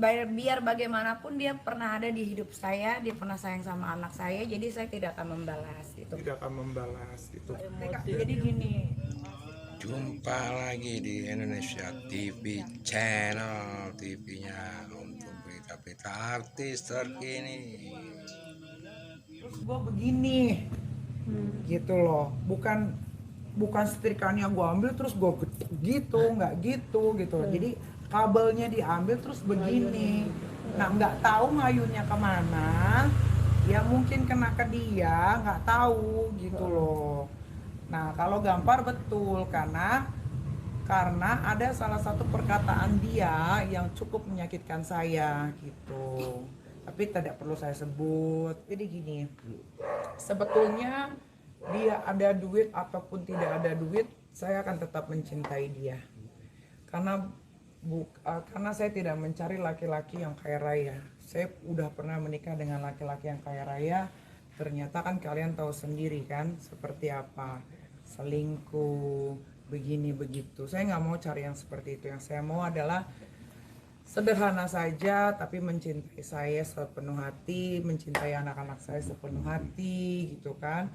biar bagaimanapun dia pernah ada di hidup saya, dia pernah sayang sama anak saya, jadi saya tidak akan membalas itu. Tidak akan membalas itu. Jadi gini, Jumpa lagi di Indonesia TV Channel, TV-nya untuk berita-berita artis terkini. Terus gue begini, gitu loh. Bukan setrikannya gue ambil terus gue gitu, nggak gitu. Jadi kabelnya diambil terus begini. Nah, nggak tahu ngayunya kemana. Ya mungkin kena ke dia, nggak tahu gitu loh. Nah, kalau Gampar betul karena ada salah satu perkataan dia yang cukup menyakitkan saya gitu. Tapi tidak perlu saya sebut. Jadi gini, sebetulnya dia ada duit ataupun tidak ada duit, saya akan tetap mencintai dia. Karena saya tidak mencari laki-laki yang kaya raya. Saya udah pernah menikah dengan laki-laki yang kaya raya. Ternyata kan kalian tahu sendiri kan seperti apa, selingkuh, begini begitu. Saya nggak mau cari yang seperti itu. Yang saya mau adalah sederhana saja tapi mencintai saya sepenuh hati, mencintai anak-anak saya sepenuh hati gitu kan.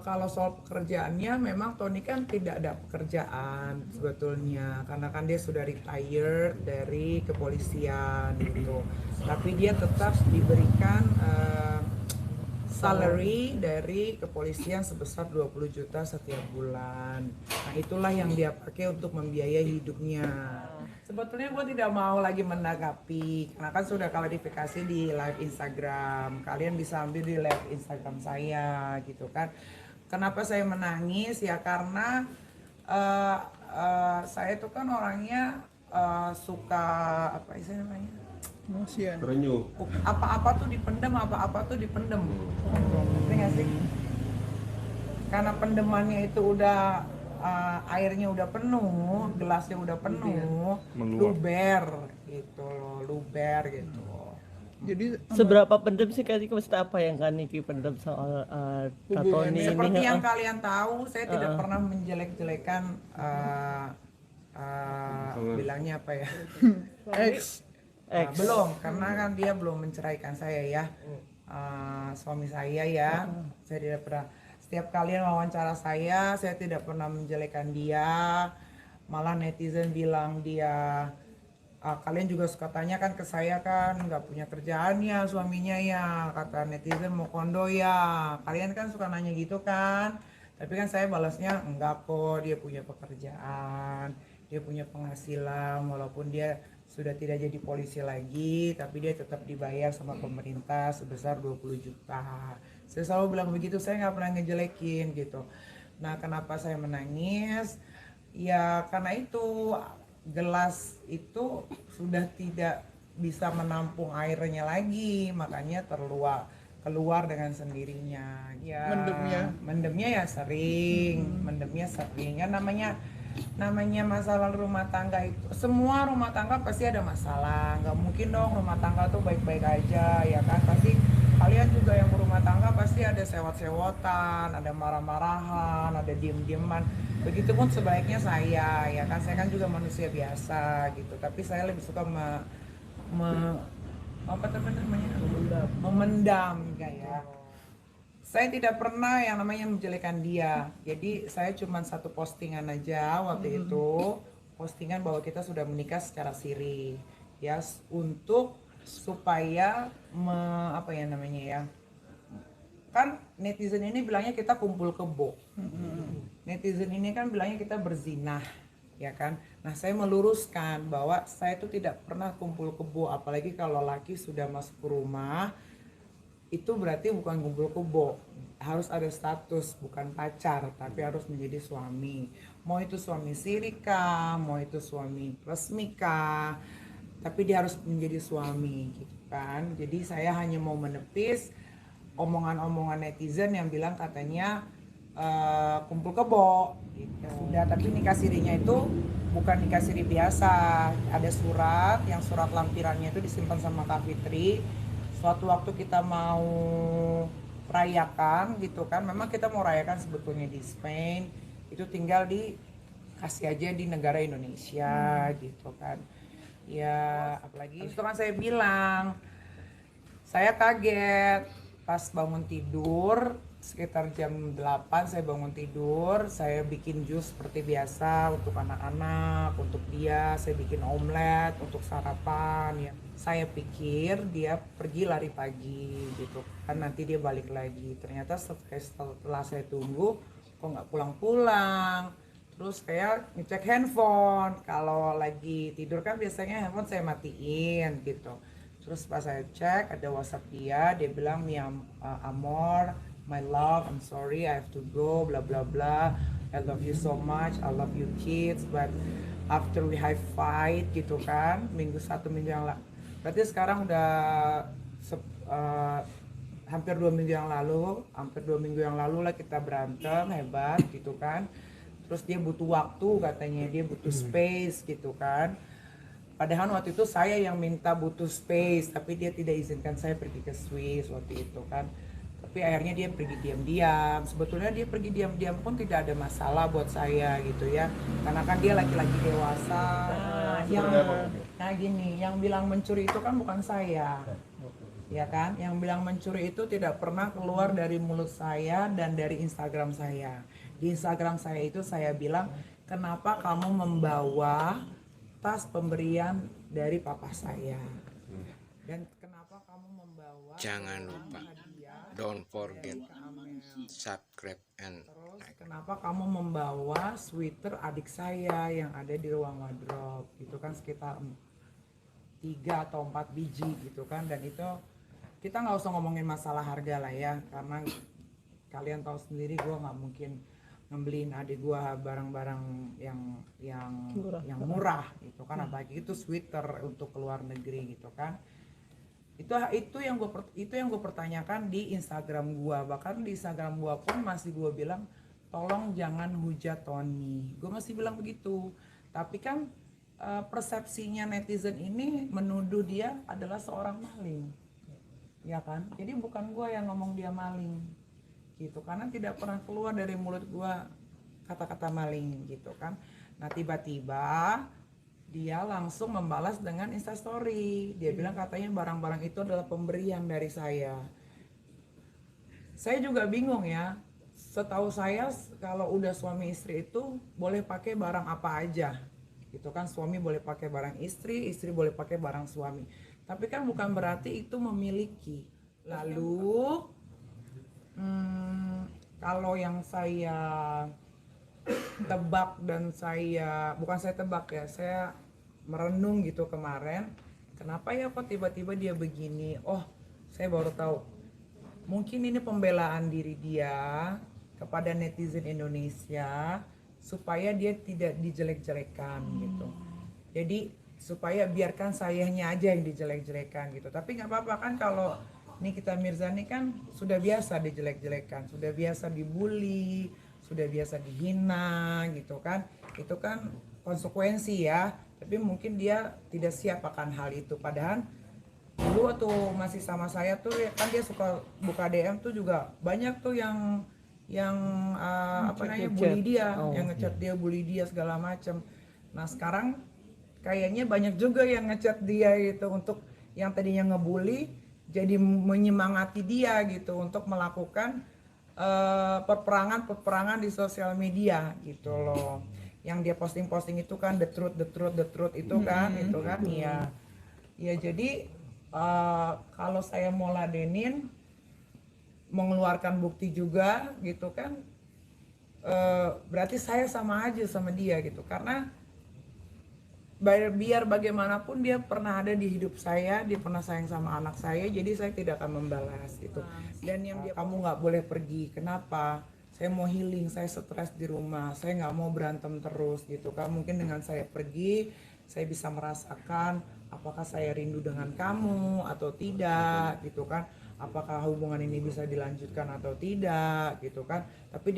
Kalau soal pekerjaannya memang Tony kan tidak ada pekerjaan sebetulnya karena kan dia sudah retired dari kepolisian gitu, tapi dia tetap diberikan salary dari kepolisian sebesar 20 juta setiap bulan. Nah itulah yang dia pakai untuk membiayai hidupnya. Sebetulnya gue tidak mau lagi menanggapi karena kan sudah klarifikasi di live Instagram. Kalian bisa ambil di live Instagram saya gitu kan. Kenapa saya menangis ya karena saya itu kan orangnya suka apa sih namanya? Emosian. Terenyuh. Apa-apa tuh dipendem. Ngerti nggak sih? Karena pendemannya itu udah airnya udah penuh, gelasnya udah penuh, luber gitu loh, luber gitu. Jadi Seberapa pendem sih Kak Niki, maksudnya apa yang Kak Niki pendem soal Tony ini? Seperti yang kalian tahu, saya tidak pernah menjelek-jelekan bilangnya apa ya? Belum, karena kan dia belum menceraikan saya ya. Suami saya ya, saya tidak pernah. Setiap kalian wawancara saya tidak pernah menjelekan dia. Malah netizen bilang dia, kalian juga suka tanya kan ke saya kan, nggak punya kerjaan ya suaminya ya, kata netizen mau kondo ya. Kalian kan suka nanya gitu kan. Tapi kan saya balasnya enggak kok, dia punya pekerjaan, dia punya penghasilan, walaupun dia sudah tidak jadi polisi lagi, tapi dia tetap dibayar sama pemerintah sebesar 20 juta. Saya selalu bilang begitu, saya nggak pernah ngejelekin gitu. Nah, kenapa saya menangis? Ya karena itu gelas itu sudah tidak bisa menampung airnya lagi, makanya keluar dengan sendirinya. Ya, mendemnya ya sering, ya namanya masalah rumah tangga itu, semua rumah tangga pasti ada masalah, nggak mungkin dong rumah tangga tuh baik-baik aja ya kan, pasti kalian juga yang berumah tangga pasti ada sewot-sewotan, ada marah-marahan, ada diem-dieman. Begitupun sebaiknya saya ya kan, saya kan juga manusia biasa gitu, tapi saya lebih suka memendam kayak. Saya tidak pernah yang namanya menjelekan dia. Jadi saya cuma satu postingan aja waktu itu, postingan bahwa kita sudah menikah secara siri, ya untuk supaya apa ya namanya ya. Kan netizen ini bilangnya kita kumpul kebo. Netizen ini kan bilangnya kita berzinah, ya kan. Nah, saya meluruskan bahwa saya itu tidak pernah kumpul kebo, apalagi kalau laki sudah masuk ke rumah. Itu berarti bukan kumpul kebo, harus ada status, bukan pacar, tapi harus menjadi suami. Mau itu suami sirika, mau itu suami resmika, tapi dia harus menjadi suami gitu kan. Jadi saya hanya mau menepis omongan-omongan netizen yang bilang katanya kumpul kebo gitu. Sudah, tapi nikah sirinya itu bukan nikah siri biasa, ada surat, yang surat lampirannya itu disimpan sama Kak Fitri. Suatu waktu kita mau rayakan gitu kan, memang kita mau rayakan sebetulnya di Spain, itu tinggal dikasih aja di negara Indonesia gitu kan. Ya apalagi itu kan saya bilang, saya kaget pas bangun tidur sekitar jam 8 saya bangun tidur, saya bikin jus seperti biasa untuk anak-anak, untuk dia, saya bikin omelet untuk sarapan ya. Saya pikir dia pergi lari pagi gitu kan, nanti dia balik lagi. Ternyata setelah saya tunggu kok nggak pulang-pulang. Terus kayak ngecek handphone, kalau lagi tidur kan biasanya handphone saya matiin gitu. Terus pas saya cek ada WhatsApp dia bilang Amor, my love, I'm sorry I have to go, bla bla bla. I love you so much, I love you kids, but after we have fight gitu kan, satu minggu yang lalu. Berarti sekarang udah hampir 2 minggu yang lalu lah kita berantem hebat gitu kan. Terus dia butuh waktu katanya, dia butuh space gitu kan. Padahal waktu itu saya yang minta butuh space, tapi dia tidak izinkan saya pergi ke Swiss waktu itu kan. Tapi akhirnya dia pergi diam-diam. Sebetulnya dia pergi diam-diam pun tidak ada masalah buat saya gitu ya. Karena kan dia laki-laki dewasa. Yang bilang mencuri itu kan bukan saya. Ya kan? Yang bilang mencuri itu tidak pernah keluar dari mulut saya dan dari Instagram saya. Di Instagram saya itu saya bilang, kenapa kamu membawa tas pemberian dari papa saya, dan kenapa kamu membawa Jangan lupa, don't forget subscribe and terus kenapa kamu membawa sweater adik saya yang ada di ruang wardrobe gitu kan, sekitar 3 atau 4 biji gitu kan. Dan itu kita nggak usah ngomongin masalah harga lah ya, karena kalian tahu sendiri gue nggak mungkin ngebeliin adik gua barang-barang yang murah gitu kan, apalagi itu sweater untuk keluar negeri gitu kan. Itu yang gue pertanyakan di Instagram gua, bahkan di Instagram gua pun masih gua bilang tolong jangan hujat Tony, gua masih bilang begitu. Tapi kan persepsinya netizen ini menuduh dia adalah seorang maling, ya kan. Jadi bukan gua yang ngomong dia maling gitu, karena tidak pernah keluar dari mulut gua kata-kata maling gitu kan. Nah tiba-tiba dia langsung membalas dengan instastory, dia bilang katanya barang-barang itu adalah pemberian dari saya. Saya juga bingung ya, setahu saya kalau udah suami istri itu boleh pakai barang apa aja gitu kan. Suami boleh pakai barang istri, istri boleh pakai barang suami, tapi kan bukan berarti itu memiliki. Lalu kalau yang saya tebak dan bukan saya tebak ya, saya merenung gitu kemarin, kenapa ya kok tiba-tiba dia begini. Oh, saya baru tahu, mungkin ini pembelaan diri dia kepada netizen Indonesia supaya dia tidak dijelek-jelekan gitu. Jadi supaya biarkan sayanya aja yang dijelek-jelekan gitu. Tapi nggak apa-apa kan, kalau Nikita Mirzani kan sudah biasa dijelek-jelekan, sudah biasa dibully, sudah biasa dihina gitu kan. Itu kan konsekuensi ya, tapi mungkin dia tidak siap akan hal itu. Padahal dulu waktu masih sama saya tuh kan dia suka buka DM tuh juga banyak tuh yang bully dia, yang ngechat dia, bully dia segala macam. Nah sekarang kayaknya banyak juga yang ngechat dia gitu, untuk yang tadinya ngebully jadi menyemangati dia gitu untuk melakukan peperangan di sosial media gitu loh. Yang dia posting itu kan the truth itu kan, ya jadi kalau saya mau ladenin, mengeluarkan bukti juga gitu kan, berarti saya sama aja sama dia gitu. Karena biar bagaimanapun dia pernah ada di hidup saya, dia pernah sayang sama anak saya, jadi saya tidak akan membalas gitu. Dan yang kamu nggak boleh pergi, kenapa? Saya mau healing, saya stres di rumah, saya nggak mau berantem terus gitu kan. Mungkin dengan saya pergi, saya bisa merasakan apakah saya rindu dengan kamu atau tidak gitu kan, apakah hubungan ini bisa dilanjutkan atau tidak gitu kan. Tapi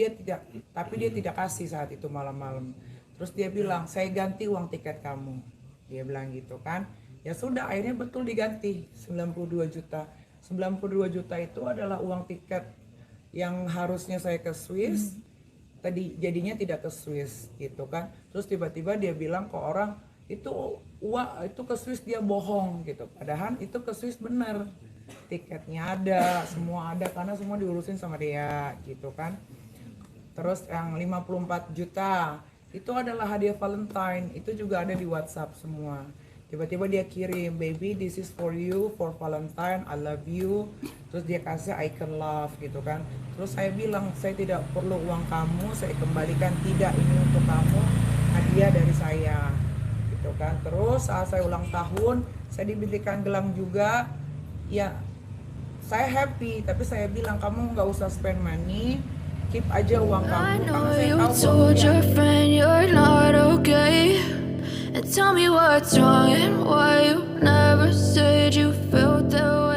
dia tidak kasih saat itu malam-malam. Terus dia bilang, saya ganti uang tiket kamu, dia bilang gitu kan. Ya sudah, akhirnya betul diganti 92 juta. 92 juta itu adalah uang tiket yang harusnya saya ke Swiss, tadi jadinya tidak ke Swiss gitu kan. Terus tiba-tiba dia bilang ke orang, itu itu ke Swiss dia bohong gitu, padahal itu ke Swiss bener, tiketnya ada, semua ada karena semua diurusin sama dia gitu kan. Terus yang 54 juta itu adalah hadiah Valentine, itu juga ada di WhatsApp semua. Tiba-tiba dia kirim, baby this is for you for Valentine, I love you. Terus dia kasih icon love gitu kan. Terus saya bilang, saya tidak perlu uang kamu, saya kembalikan, tidak, ini untuk kamu, hadiah dari saya gitu kan. Terus saat saya ulang tahun, saya dibelikan gelang juga. Ya saya happy, tapi saya bilang kamu nggak usah spend money, keep aja uang I kamu, know karena saya you tahu told bahwa your dia friend you're not okay. And tell me what's wrong and why you never said you felt that way.